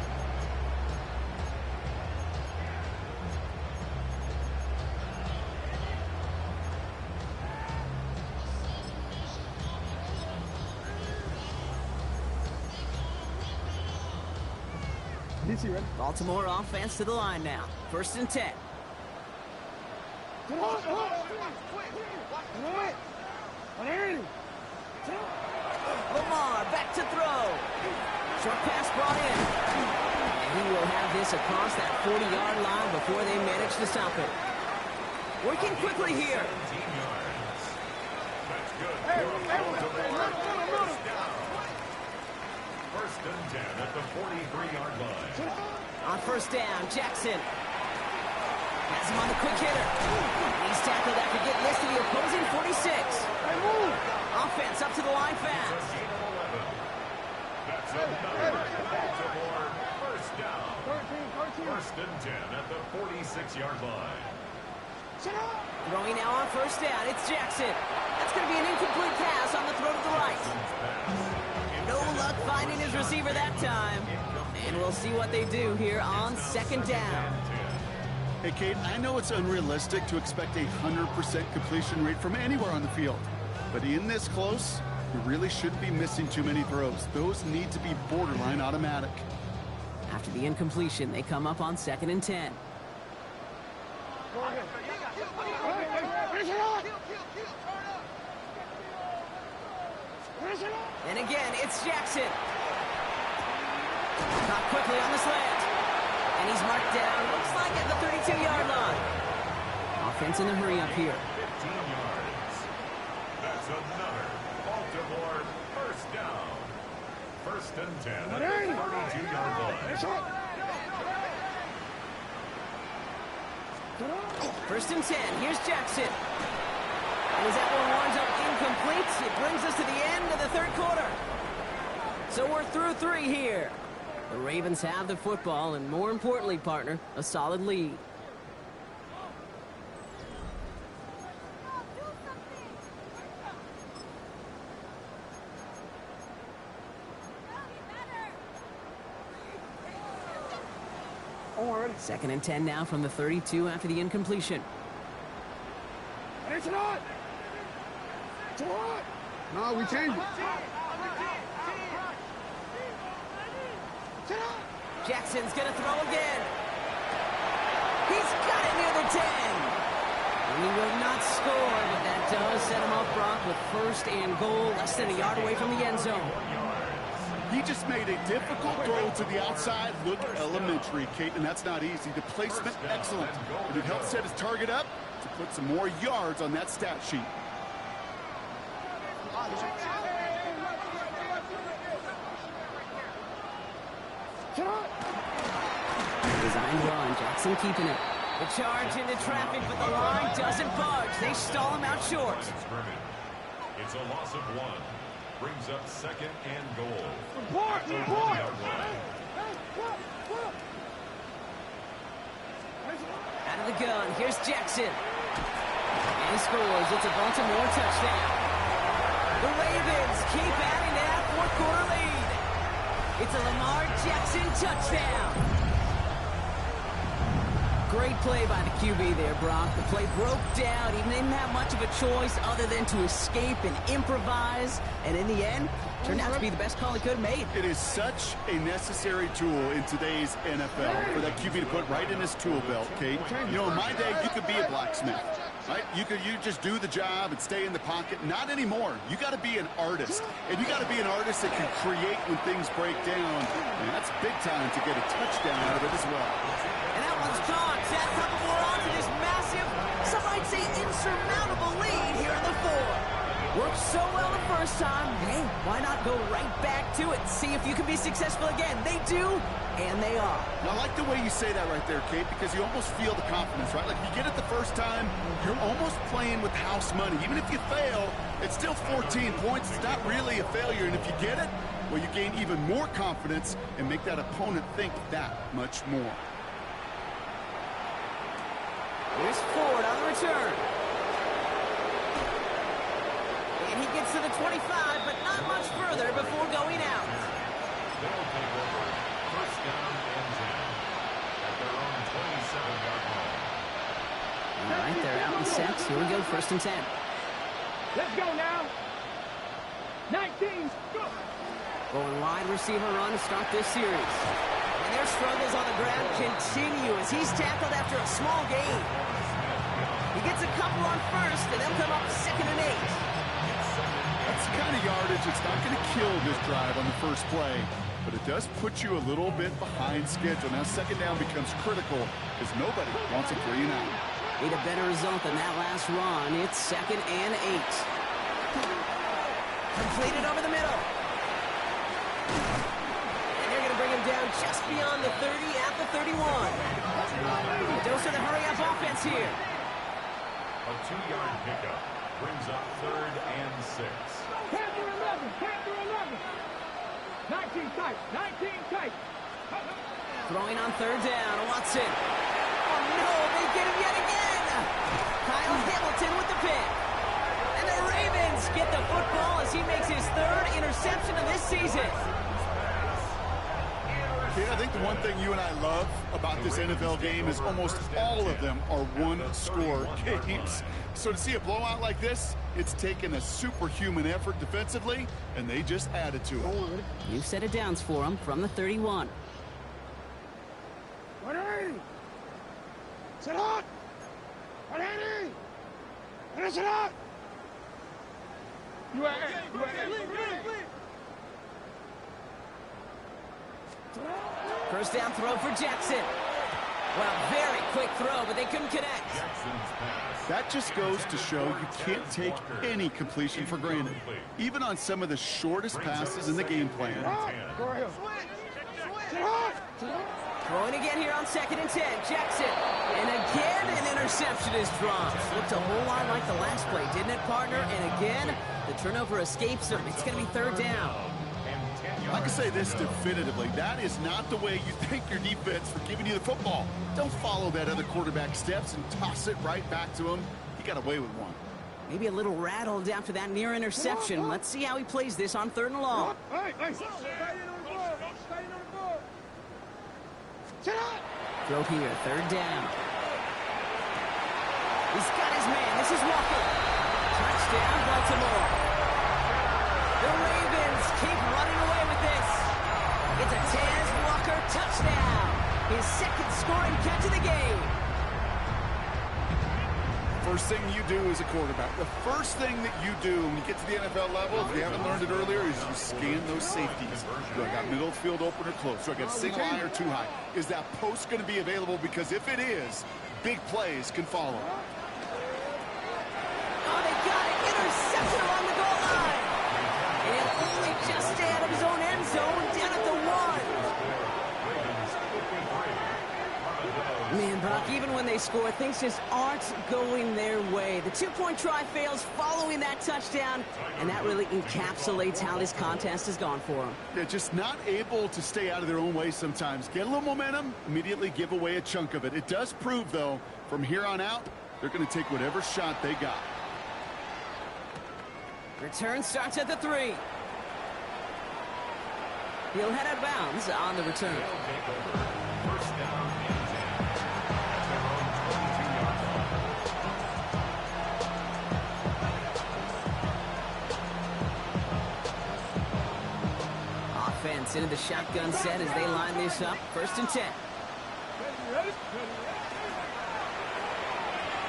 Baltimore offense to the line now. 1st and 10. Lamar back to throw. Short pass brought in. And he will have this across that 40-yard line before they manage to stop it. Working quickly here. 17 yards. That's good. Baltimore, first down. 1st and 10 at the 43-yard line. On 1st down, Jackson has him on the quick hitter. He's tackled after getting this to the opposing 46. Offense up to the line fast. It's a gain of 11. That's another Baltimore first down. 1st and 10 at the 46-yard line. Throwing now on 1st down, it's Jackson. That's going to be an incomplete pass on the throw to the right. No luck finding his receiver that time. And we'll see what they do here on 2nd down. Hey, Kate, I know it's unrealistic to expect a 100% completion rate from anywhere on the field. But in this close, you really shouldn't be missing too many throws. Those need to be borderline automatic. After the incompletion, they come up on 2nd and 10. And again, it's Jackson. Caught quickly on the slant. And he's marked down, looks like at the 32-yard line. Offense in the hurry up here. 15 yards. That's another Baltimore first down. 1st and 10 at the 32-yard line. 1st and 10, here's Jackson. And as that one winds up incomplete, it brings us to the end of the 3rd quarter. So we're through 3 here. The Ravens have the football, and more importantly, partner, a solid lead. Second and 10 now from the 32 after the incompletion. No, we changed it. Jackson's going to throw again. He's got it near the 10. He will not score, but that does set him up, Brock, with 1st and goal, less than a yard away from the end zone. He just made a difficult throw to the outside. Look elementary, Kate, and that's not easy. The placement, excellent. But it helped set his target up to put some more yards on that stat sheet. Designed run, Jackson keeping it. The charge into traffic, but the line doesn't budge. They stall him out short. It's a loss of 1. Brings up 2nd and goal. Report! out of the gun. Here's Jackson. And he scores. It's a Baltimore touchdown. The Ravens keep adding to that fourth quarter lead. It's a Lamar Jackson touchdown. Great play by the QB there, Brock. The play broke down. He didn't have much of a choice other than to escape and improvise. And in the end, turned out to be the best call he could have made. It is such a necessary tool in today's NFL for that QB to put right in his tool belt, Kate. You know, in my day, you could be a blacksmith, right? You just do the job and stay in the pocket. Not anymore. You got to be an artist. And you got to be an artist that can create when things break down. And that's big time to get a touchdown out of it as well. And that one's gone. That couple more on to this massive, some might say insurmountable lead here in the fourth. Worked so well the first time. Hey, why not go right back to it? See if you can be successful again. They do, and they are. Now, I like the way you say that right there, Kate, because you almost feel the confidence, right? Like, if you get it the first time, you're almost playing with house money. Even if you fail, it's still 14 points. It's not really a failure, and if you get it, well, you gain even more confidence and make that opponent think that much more. Here's Ford on the return. And he gets to the 25, but not much further before going out. They'll take over. First down and 10 at their own 27-yard line. All right, they're out in sets. Here we go, first and 10. Let's go now. 19, go. Going wide receiver run to start this series. And their struggles on the ground continue as he's tackled after a small gain. He gets a couple on first, and they'll come up second and 8. That's the kind of yardage that's not going to kill this drive on the first play, but it does put you a little bit behind schedule. Now second down becomes critical as nobody wants a 3 and out. Need a better result than that last run. It's second and 8. Completed over the middle. And they're going to bring him down just beyond the 30 at the 31. Dose of the hurry-up offense here. A 2-yard pickup brings up third and 6. Panther 11. 19 tight. Throwing on third down, Watson. Oh no, they get him yet again. Kyle Hamilton with the pick. And the Ravens get the football as he makes his third interception of this season. I think the one thing you and I love about this NFL game is almost all of them are one-score games. So to see a blowout like this, it's taken a superhuman effort defensively, and they just added to it. New set of downs for him from the 31. Ready? Set up. Ready? Finish it up. You First down throw for Jackson. Well, very quick throw, but they couldn't connect. That just goes to show you can't take any completion for granted, even on some of the shortest passes in the game plan. Throwing again here on second and 10. Jackson. And again, an interception is dropped. Looked a whole lot like the last play, didn't it, partner? And again, the turnover escapes him. It's going to be third down. I can say this definitively. That is not the way you thank your defense for giving you the football. Don't follow that other quarterback steps and toss it right back to him. He got away with one. Maybe a little rattled after that near interception. Let's see how he plays this on third and long. Throw here, third down. He's got his man. This is Walker. Touchdown, Baltimore. The Ravens keep running away with this. It's a Taz Walker touchdown. His second scoring catch of the game. First thing you do as a quarterback, the first thing that you do when you get to the NFL level, if you haven't learned it earlier, is you scan those safeties. Do I got middle field open or close? Do I got single high or too high? Is that post going to be available? Because if it is, big plays can follow. Oh, they got it. Interception along the goal line. And only just stay out of his own end zone, down at the 1. Man, Brock, even when they score, things just aren't going their way. The two-point try fails following that touchdown, and that really encapsulates how this contest has gone for them. They're just not able to stay out of their own way sometimes. Get a little momentum, immediately give away a chunk of it. It does prove, though, From here on out, they're going to take whatever shot they got. Return starts at the 3. He'll head out of bounds on the return. First down and 10 at their own 22-yard line. Offense into the shotgun set as they line this up. First and 10.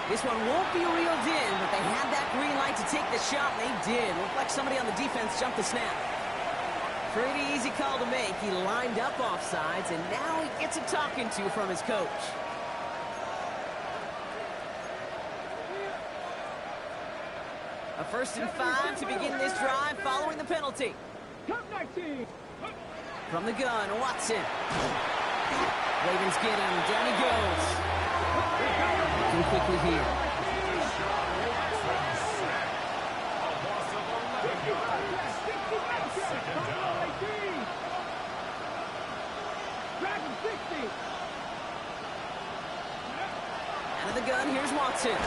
This one won't be reeled in, but they had that green light to take the shot, and they did. Looked like somebody on the defense jumped the snap. Pretty easy call to make. He lined up offsides, and now he gets a talking to from his coach. A first and 5 to begin this drive following the penalty. From the gun, Watson. Ravens get him. Down he goes. Looking quickly here. Out of the gun, here's Watson. An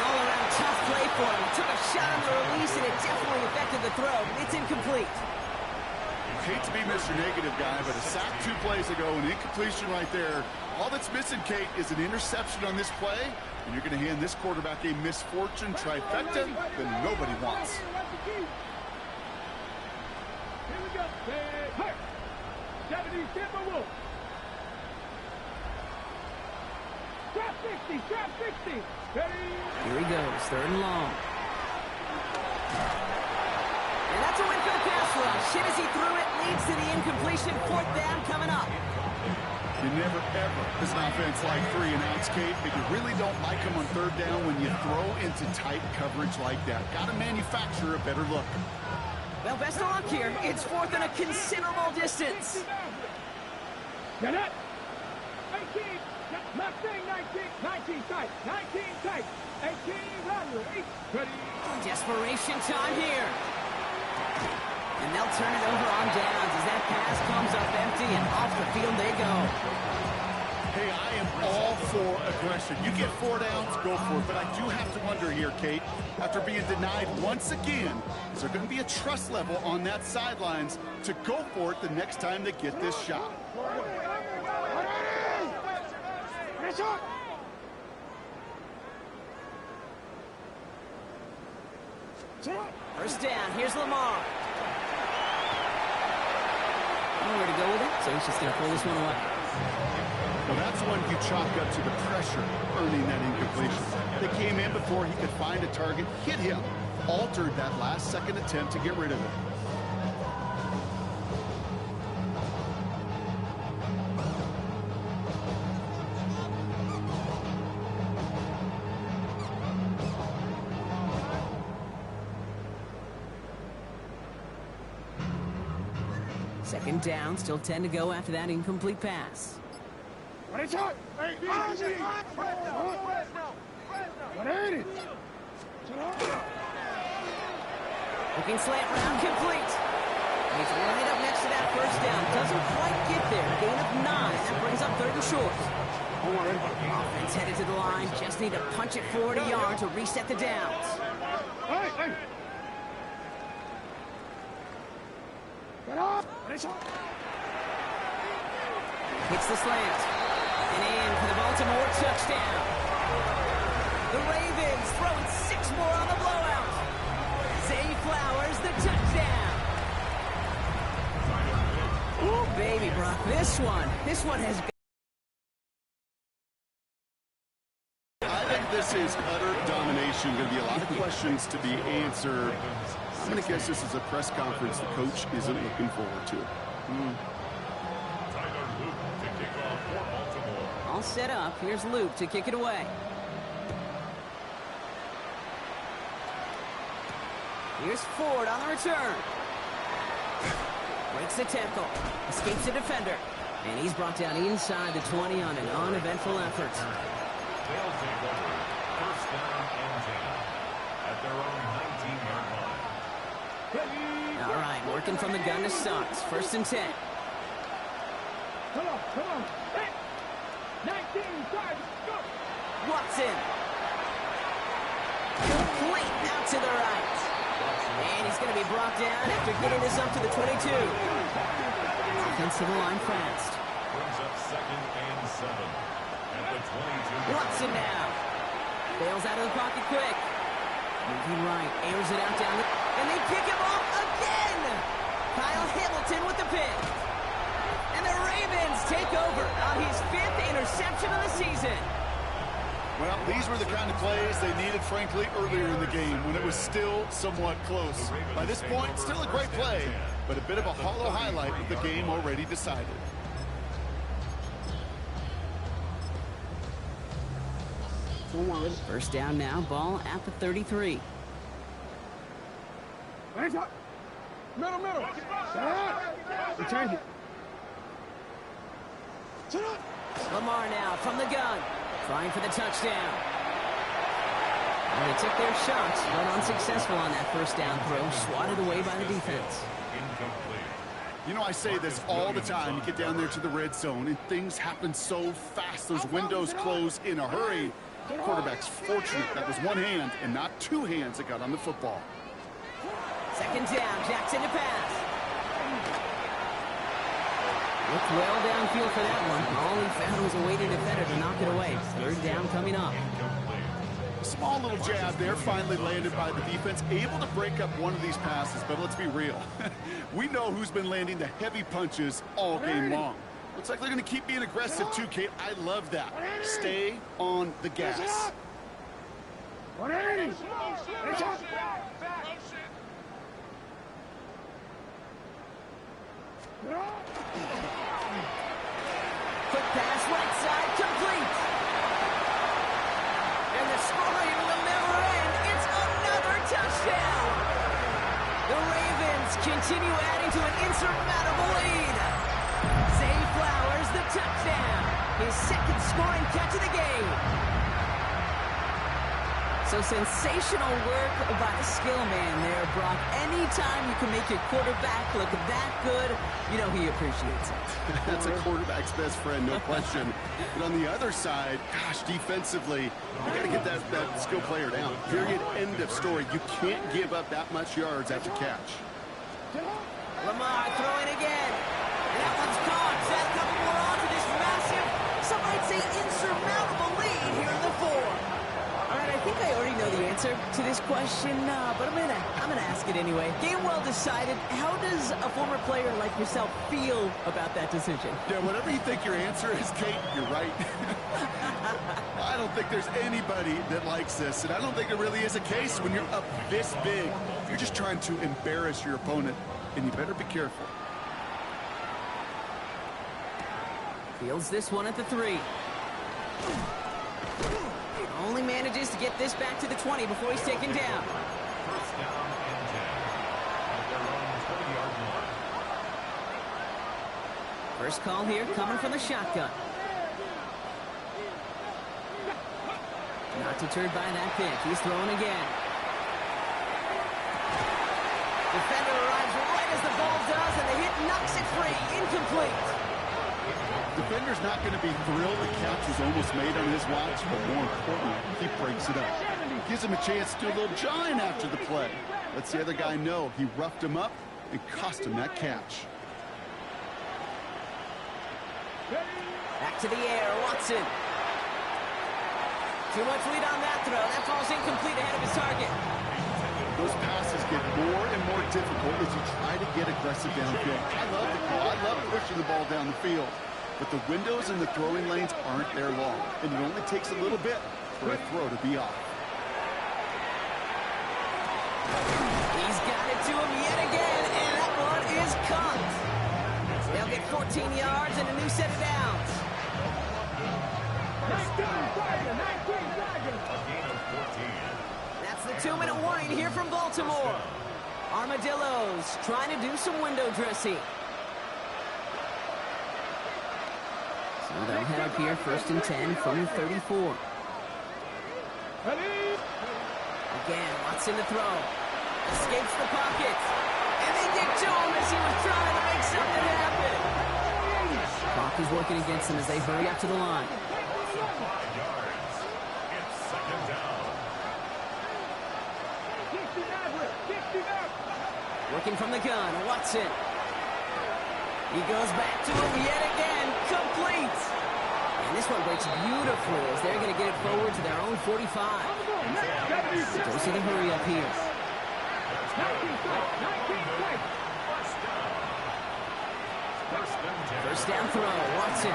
all-around tough play for him. He took a shot on the release, and it definitely affected the throw. It's incomplete. Hate to be Mr. Negative guy, but a sack 2 plays ago, an incompletion right there. All that's missing, Kate, is an interception on this play, and you're going to hand this quarterback a misfortune trifecta that nobody wants. Here we go. Hey, 70 Timberwolves. Trap 60, trap 60. Here he goes, 3rd and long. And that's a win for the pass rush. Hit as he threw it, leads to the incompletion. 4th down coming up. You never, ever, as an offense like 3 and outs, Kate, but you really don't like them on 3rd down when you throw into tight coverage like that. Got to manufacture a better look. Well, best of luck here. It's 4th and a considerable distance. Get it. 18. Not saying 19. 19 tight. 19 tight. 18 under. 8. Ready. Desperation time here. And they'll turn it over on downs as that pass comes up empty, and off the field they go. Hey, I am all for aggression. You get 4 downs, go for it. But I do have to wonder here, Kate, after being denied once again, is there going to be a trust level on that sidelines to go for it the next time they get this shot? First down, here's Lamar. Nowhere to go with it, so he's just going to pull this one away. Well, that's one you chalk up to the pressure earning that incompletion. They came in before he could find a target, hit him, altered that last-second attempt to get rid of it. Second down, still 10 to go after that incomplete pass. Looking slant round, complete. He's right up next to that first down. Doesn't quite get there. Gain of 9. That brings up 3rd and short. Offense headed to the line. Just need to punch it 40 yards to reset the downs. Hits the slant. And in for the Baltimore touchdown. The Ravens throwing 6 more on the blowout. Zay Flowers, the touchdown. Ooh, baby, Brock. This one has got... I think this is utter domination. Going to be a lot of questions to be answered. I'm going to guess this is a press conference the coach isn't looking forward to. All set up. Here's Luke to kick it away. Here's Ford on the return. Breaks the tackle. Escapes the defender. And he's brought down inside the 20 on an uneventful effort. They'll take over. First down and 10 at their own 19-yard line. All right, working from the gun to start. First and 10. Come on. Hey. 19, 5, go. Watson. Complete out to the right. And he's going to be brought down after getting this up to the 22. Offensive line fast. Brings up 2nd and 7 at the 22. Watson now. Bails out of the pocket quick. Moving right. Airs it out down the... And they pick him off again. Kyle Hamilton with the pick. And the Ravens take over on his 5th interception of the season. Well, these were the kind of plays they needed, frankly, earlier in the game when it was still somewhat close. By this point, still a great play, but a bit of a hollow highlight with the game already decided. First down now, ball at the 33. Hands up. Middle. Return it. Lamar now from the gun, trying for the touchdown. And they took their shots, but unsuccessful on that first down throw, swatted away by the defense. Incomplete. You know, I say this all the time. You get down there to the red zone, and things happen so fast. Those windows close in a hurry. Quarterback's fortunate that was one hand and not two hands that got on the football. Second down, Jackson to pass. Looked well downfield for that one. All he found was a weighted defender to knock it away. Third down coming up. A small little jab there, finally landed by the defense. Able to break up one of these passes, but let's be real. We know who's been landing the heavy punches all game long. Looks like they're going to keep being aggressive too, Kate. I love that. Stay on the gas. 180. Quick pass, right side, complete. And the scoring will never end. It's another touchdown. The Ravens continue adding to an insurmountable lead. Zay Flowers, the touchdown. His 2nd scoring catch of the game. So sensational work by the skill man there, Brock. Anytime you can make your quarterback look that good, you know he appreciates it. That's a quarterback's best friend, no question. But on the other side, gosh, defensively, you got to get that skill player down. Period. End of story. You can't give up that much yards after catch. Lamar throwing again. And that one's caught. Set a couple more on to this massive, some might say insurmountable lead here in the 4. All right, I think I already know the answer to this question, but I'm gonna ask it anyway. Game well decided. How does a former player like yourself feel about that decision? Yeah, whatever you think your answer is, Kate, you're right. I don't think there's anybody that likes this, and I don't think there really is a case when you're up this big. You're just trying to embarrass your opponent, and you better be careful. Fields this one at the 3. Only manages to get this back to the 20 before he's taken down. First down and 10 at their own 20-yard line. First call here coming from the shotgun. Not deterred by that pick. He's throwing again. Defender arrives right as the ball does, and the hit knocks it free. Incomplete. Defender's not going to be thrilled the catch was almost made on his watch, but more importantly, he breaks it up. Gives him a chance to do a little jawing after the play. Lets the other guy know he roughed him up and cost him that catch. Back to the air, Watson. Too much lead on that throw. That falls incomplete ahead of his target. Those passes get more and more difficult as you try to get aggressive downfield. I love the call. I love pushing the ball down the field. But the windows in the throwing lanes aren't there long, and it only takes a little bit for a throw to be off. He's got it to him yet again, and that one is caught. They'll get 14 yards and a new set of downs. 19 Tigers. A gain of 14. That's the 2-minute warning here from Baltimore. Armadillos trying to do some window dressing. So they'll head up here, 1st and 10 from the 34. Again, Watson to throw. Escapes the pocket. And they get to him as he was trying to make something happen. Clock is working against them as they hurry up to the line. 5 yards. Working from the gun, Watson. He goes back to him yet again. Complete. And this one breaks beautifully as they're going to get it forward to their own 45. Goes to the hurry up here. First down throw, Watson.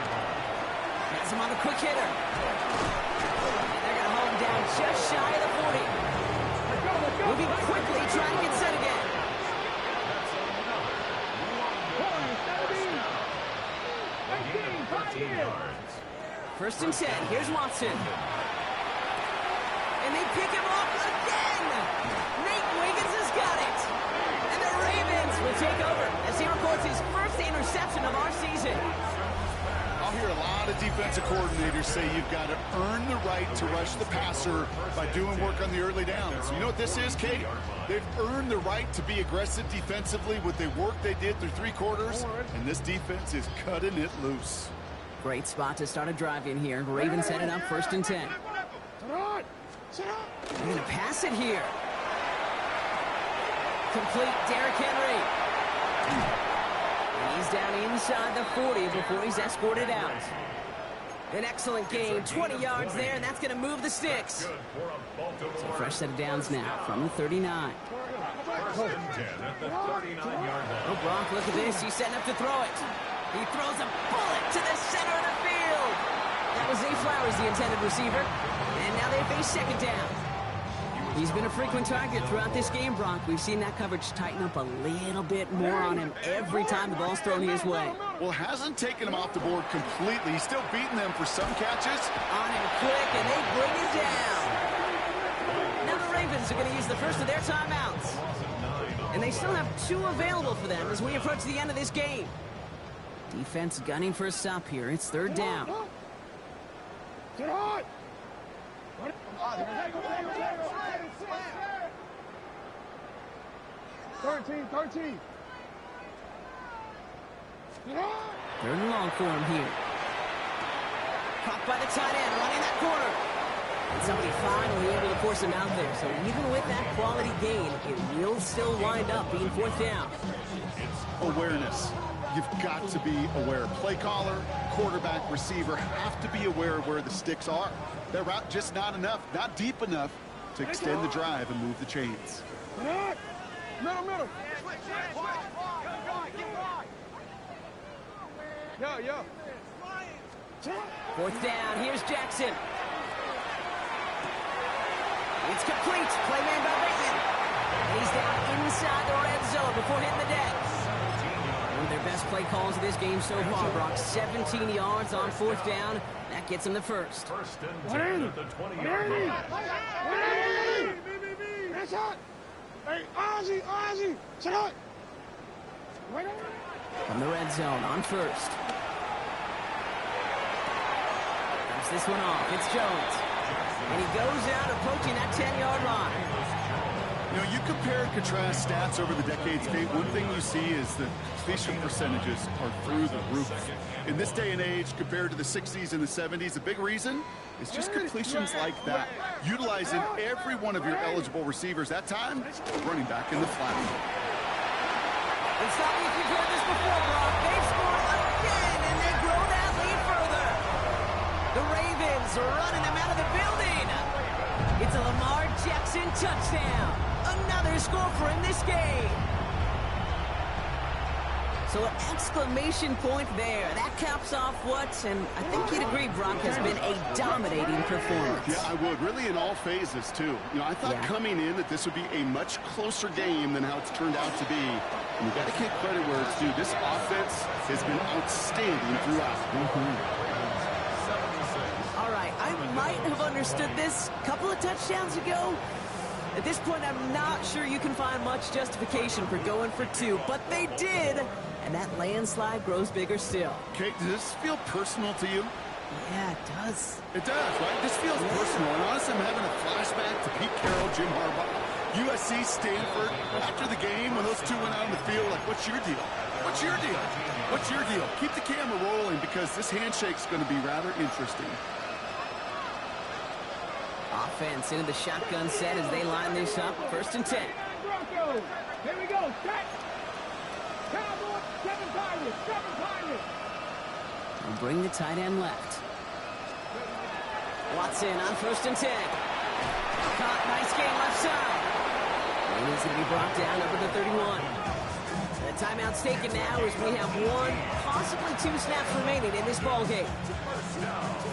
Has him on the quick hitter. And they're going to hold him down just shy of the 40. Moving quickly, trying to get set again. First and 10. Here's Watson. And they pick him up again. Nate Wiggins has got it. And the Ravens will take over as he records his first interception of our season. I'll hear a lot of defensive coordinators say you've got to earn the right to rush the passer by doing work on the early downs. You know what this is, Kate? They've earned the right to be aggressive defensively with the work they did through 3 quarters, and this defense is cutting it loose. Great spot to start a drive in here. Ravens headed up first and 10. They're going to pass it here. Complete, Derrick Henry. And he's down inside the 40 before he's escorted out. An excellent gain, 20 yards there, and that's going to move the sticks. So fresh set of downs now from the 39. First and 10 at the 39-yard line. Oh, Brock, look at this. He's setting up to throw it. He throws a bullet to the center of the field. That was Zay Flowers, the intended receiver. And now they face second down. He's been a frequent target throughout this game, Brock. We've seen that coverage tighten up a little bit more on him every time the ball's thrown his way. Well, hasn't taken him off the board completely. He's still beating them for some catches. On him quick, and they bring it down. Now the Ravens are going to use the first of their timeouts. And they still have 2 available for them as we approach the end of this game. Defense gunning for a stop here. It's third down. 13. Third and long for him here. Caught by the tight end, running that corner. And somebody finally able to force him out there. So even with that quality gain, it will still wind up being fourth down. Awareness. You've got to be aware. Play caller, quarterback, receiver have to be aware of where the sticks are. Their route just not enough, not deep enough to extend the drive and move the chains. Middle. Yo. Fourth down, here's Jackson. It's complete. Play man by Bateman. And he's down inside the red zone before hitting the deck. One of their best play calls of this game so far, Brock. 17 yards on fourth down. That gets him the first. First and 10 at the 20-yard line. Hey, Ozzy, sit up. From the red zone on first. Comes this one off. It's Jones. And he goes out approaching that 10-yard line. You know, you compare and contrast stats over the decades, Kate. One thing you see is the completion percentages are through the roof. In this day and age, compared to the 60s and the 70s, a big reason is just completions like that. Utilizing every one of your eligible receivers. That time, running back in the flat. It's not if you've heard this before, Brock. They've scored again, and they grow that lead further. The Ravens are running them out of the building. It's a Lamar Jackson touchdown. Another score for him this game. So an exclamation point there. That caps off what, and I think you'd agree, Brock, has been a dominating performance. Yeah, I would. Really in all phases, too. You know, I thought coming in that this would be a much closer game than how it's turned out to be. And you've got to give credit where it's due. This offense has been outstanding throughout. All right, I might have understood this a couple of touchdowns ago. At this point, I'm not sure you can find much justification for going for 2, but they did, and that landslide grows bigger still. Kate, does this feel personal to you? Yeah, it does. It does, right? This feels personal, and honestly, I'm having a flashback to Pete Carroll, Jim Harbaugh, USC, Stanford. After the game, when those 2 went out on the field, like, what's your deal? What's your deal? What's your deal? Keep the camera rolling because this handshake's going to be rather interesting. Offense into the shotgun set as they line this up. First and 10. go. Here we go. Set. Cowboys, 7 Pirates. 7 Pirates. And bring the tight end left. Watson on 1st and 10. Caught, nice gain left side. And he's going to be brought down over the 31. The timeout's taken now as we have 1, possibly 2 snaps remaining in this ball game.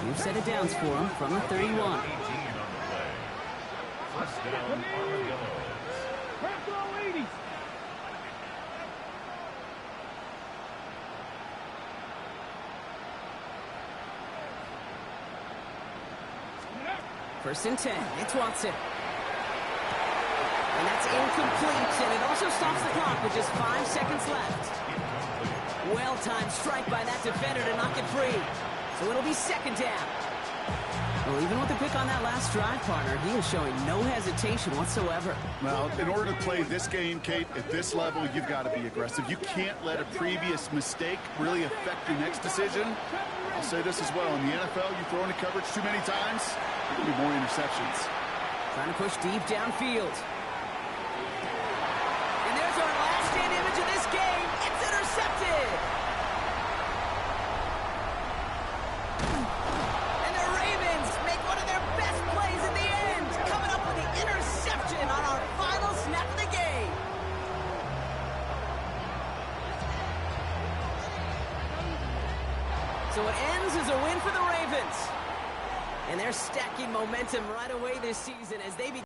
We've set it downs for him from the 31. First down, Armadillos. Press all 80. First and 10. It's Watson. And that's incomplete, and it also stops the clock with just 5 seconds left. Well-timed strike by that defender to knock it free. So it'll be 2nd down. Well, even with the pick on that last drive, partner, he is showing no hesitation whatsoever. Well, in order to play this game, Kate, at this level, you've got to be aggressive. You can't let a previous mistake really affect your next decision. I'll say this as well. In the NFL, you throw into coverage too many times, there will be more interceptions. Trying to push deep downfield. And there's our last-stand image of this game. It's intercepted. And the Ravens make one of their best plays in the end, coming up with the interception on our final snap of the game. So it ends as a win for the Ravens. And they're stacking momentum right away this season as they begin.